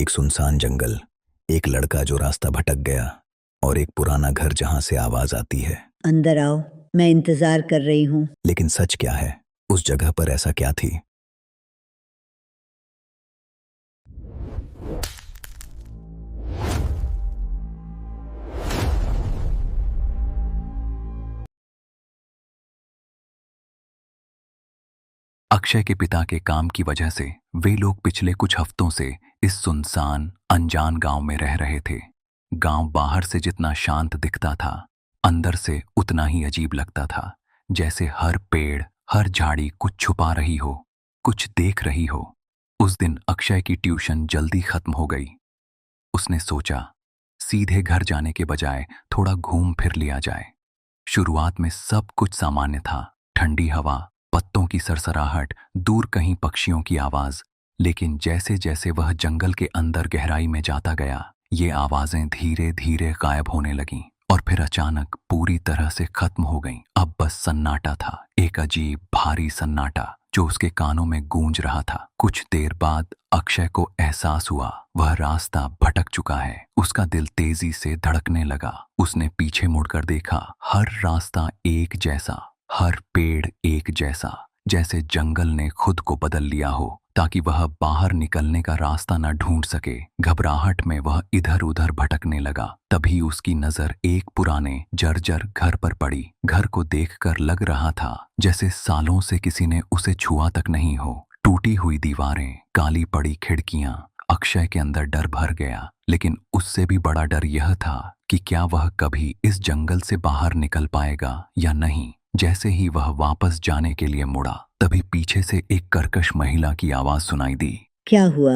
एक सुनसान जंगल, एक लड़का जो रास्ता भटक गया और एक पुराना घर जहां से आवाज आती है। अंदर आओ, मैं इंतजार कर रही हूँ। लेकिन सच क्या है? उस जगह पर ऐसा क्या थी? अक्षय के पिता के काम की वजह से वे लोग पिछले कुछ हफ्तों से इस सुनसान अनजान गांव में रह रहे थे। गांव बाहर से जितना शांत दिखता था, अंदर से उतना ही अजीब लगता था। जैसे हर पेड़, हर झाड़ी कुछ छुपा रही हो, कुछ देख रही हो। उस दिन अक्षय की ट्यूशन जल्दी खत्म हो गई। उसने सोचा, सीधे घर जाने के बजाय थोड़ा घूम फिर लिया जाए। शुरुआत में सब कुछ सामान्य था, ठंडी हवा, पत्तों की सरसराहट, दूर कहीं पक्षियों की आवाज। लेकिन जैसे जैसे वह जंगल के अंदर गहराई में जाता गया, ये आवाजें धीरे धीरे गायब होने लगीं और फिर अचानक पूरी तरह से खत्म हो गईं। अब बस सन्नाटा था, एक अजीब भारी सन्नाटा जो उसके कानों में गूंज रहा था। कुछ देर बाद अक्षय को एहसास हुआ वह रास्ता भटक चुका है। उसका दिल तेजी से धड़कने लगा। उसने पीछे मुड़कर देखा, हर रास्ता एक जैसा, हर पेड़ एक जैसा, जैसे जंगल ने खुद को बदल लिया हो ताकि वह बाहर निकलने का रास्ता न ढूंढ सके। घबराहट में वह इधर उधर भटकने लगा। तभी उसकी नजर एक पुराने जर्जर घर पर पड़ी। घर को देखकर लग रहा था जैसे सालों से किसी ने उसे छुआ तक नहीं हो। टूटी हुई दीवारें, काली पड़ी खिड़कियां। अक्षय के अंदर डर भर गया, लेकिन उससे भी बड़ा डर यह था कि क्या वह कभी इस जंगल से बाहर निकल पाएगा या नहीं। जैसे ही वह वापस जाने के लिए मुड़ा, तभी पीछे से एक कर्कश महिला की आवाज सुनाई दी। क्या हुआ?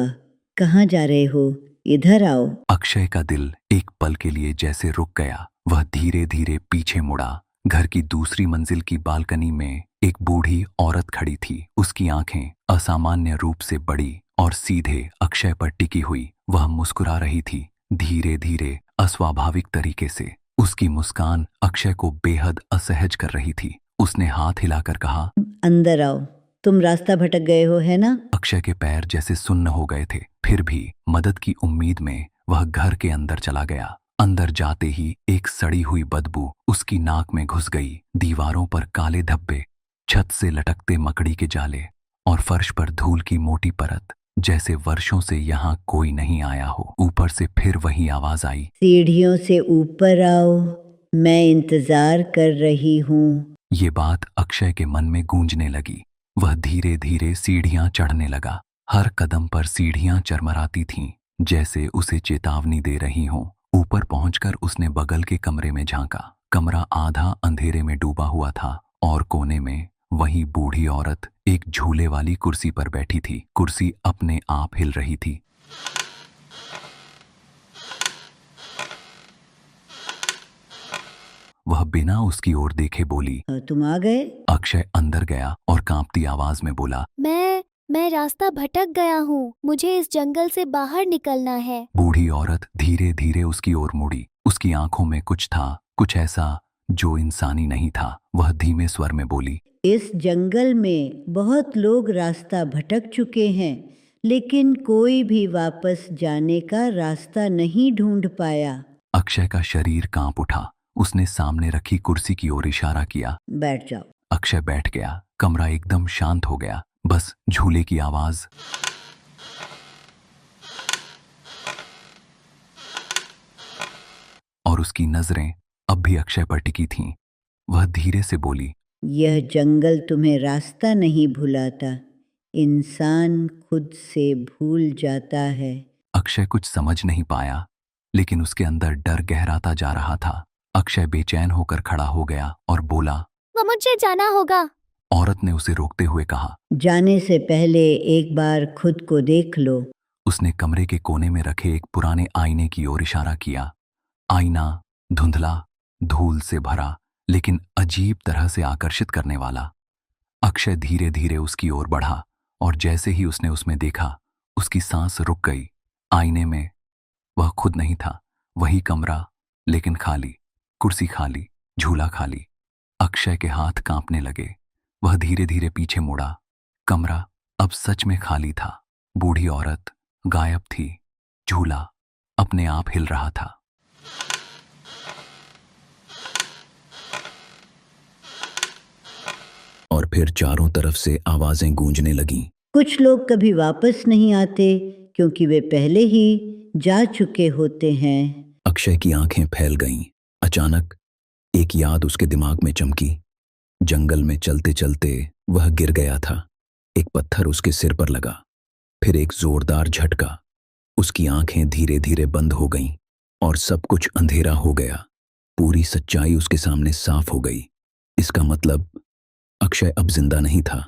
कहाँ जा रहे हो? इधर आओ। अक्षय का दिल एक पल के लिए जैसे रुक गया। वह धीरे धीरे पीछे मुड़ा। घर की दूसरी मंजिल की बालकनी में एक बूढ़ी औरत खड़ी थी। उसकी आंखें असामान्य रूप से बड़ी और सीधे अक्षय पर टिकी हुई। वह मुस्कुरा रही थी, धीरे धीरे, अस्वाभाविक तरीके से। उसकी मुस्कान अक्षय को बेहद असहज कर रही थी। उसने हाथ हिलाकर कहा, अंदर आओ, तुम रास्ता भटक गए हो, है ना? अक्षय के पैर जैसे सुन्न हो गए थे। फिर भी मदद की उम्मीद में वह घर के अंदर चला गया। अंदर जाते ही एक सड़ी हुई बदबू उसकी नाक में घुस गई। दीवारों पर काले धब्बे, छत से लटकते मकड़ी के जाले और फर्श पर धूल की मोटी परत, जैसे वर्षों से यहाँ कोई नहीं आया हो। ऊपर से फिर वही आवाज आई, सीढ़ियों से ऊपर आओ, मैं इंतजार कर रही हूँ। ये बात अक्षय के मन में गूंजने लगी। वह धीरे धीरे सीढ़ियां चढ़ने लगा। हर कदम पर सीढ़ियां चरमराती थीं, जैसे उसे चेतावनी दे रही हों। ऊपर पहुंचकर उसने बगल के कमरे में झांका। कमरा आधा अंधेरे में डूबा हुआ था और कोने में वही बूढ़ी औरत एक झूले वाली कुर्सी पर बैठी थी। कुर्सी अपने आप हिल रही थी। वह बिना उसकी ओर देखे बोली, तुम आ गए? अक्षय अंदर गया और कांपती आवाज में बोला, मैं रास्ता भटक गया हूँ। मुझे इस जंगल से बाहर निकलना है। बूढ़ी औरत धीरे धीरे उसकी ओर मुड़ी। उसकी आंखों में कुछ था, कुछ ऐसा जो इंसानी नहीं था। वह धीमे स्वर में बोली, इस जंगल में बहुत लोग रास्ता भटक चुके हैं, लेकिन कोई भी वापस जाने का रास्ता नहीं ढूंढ पाया। अक्षय का शरीर कांप उठा। उसने सामने रखी कुर्सी की ओर इशारा किया। बैठ जाओ। अक्षय बैठ गया। कमरा एकदम शांत हो गया, बस झूले की आवाज। और उसकी नजरें अब भी अक्षय पर टिकी थीं। वह धीरे से बोली, यह जंगल तुम्हें रास्ता नहीं भुलाता, इंसान खुद से भूल जाता है। अक्षय कुछ समझ नहीं पाया, लेकिन उसके अंदर डर गहराता जा रहा था। अक्षय बेचैन होकर खड़ा हो गया और बोला, वो मुझे जाना होगा। औरत ने उसे रोकते हुए कहा, जाने से पहले एक बार खुद को देख लो। उसने कमरे के कोने में रखे एक पुराने आईने की ओर इशारा किया। आईना धुंधला, धूल से भरा, लेकिन अजीब तरह से आकर्षित करने वाला। अक्षय धीरे धीरे उसकी ओर बढ़ा और जैसे ही उसने उसमें देखा, उसकी सांस रुक गई। आईने में वह खुद नहीं था। वही कमरा, लेकिन खाली, कुर्सी खाली, झूला खाली। अक्षय के हाथ कांपने लगे। वह धीरे धीरे पीछे मुड़ा। कमरा अब सच में खाली था। बूढ़ी औरत गायब थी। झूला अपने आप हिल रहा था। और फिर चारों तरफ से आवाजें गूंजने लगीं। कुछ लोग कभी वापस नहीं आते क्योंकि वे पहले ही जा चुके होते हैं। अक्षय की आंखें फैल गईं। अचानक एक याद उसके दिमाग में चमकी। जंगल में चलते चलते वह गिर गया था। एक पत्थर उसके सिर पर लगा। फिर एक जोरदार झटका। उसकी आंखें धीरे धीरे बंद हो गईं और सब कुछ अंधेरा हो गया। पूरी सच्चाई उसके सामने साफ हो गई। इसका मतलब अक्षय अब जिंदा नहीं था।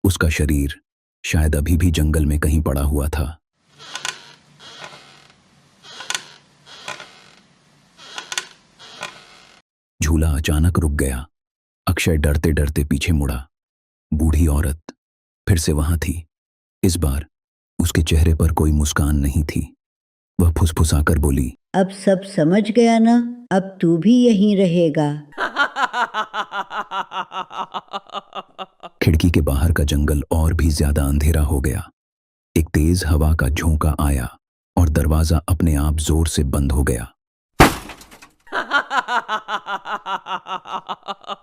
उसका शरीर शायद अभी भी जंगल में कहीं पड़ा हुआ था। झूला अचानक रुक गया। अक्षय डरते डरते पीछे मुड़ा। बूढ़ी औरत फिर से वहां थी। इस बार उसके चेहरे पर कोई मुस्कान नहीं थी। वह फुसफुसाकर बोली, अब सब समझ गया ना, अब तू भी यहीं रहेगा। खिड़की के बाहर का जंगल और भी ज्यादा अंधेरा हो गया। एक तेज हवा का झोंका आया और दरवाजा अपने आप जोर से बंद हो गया।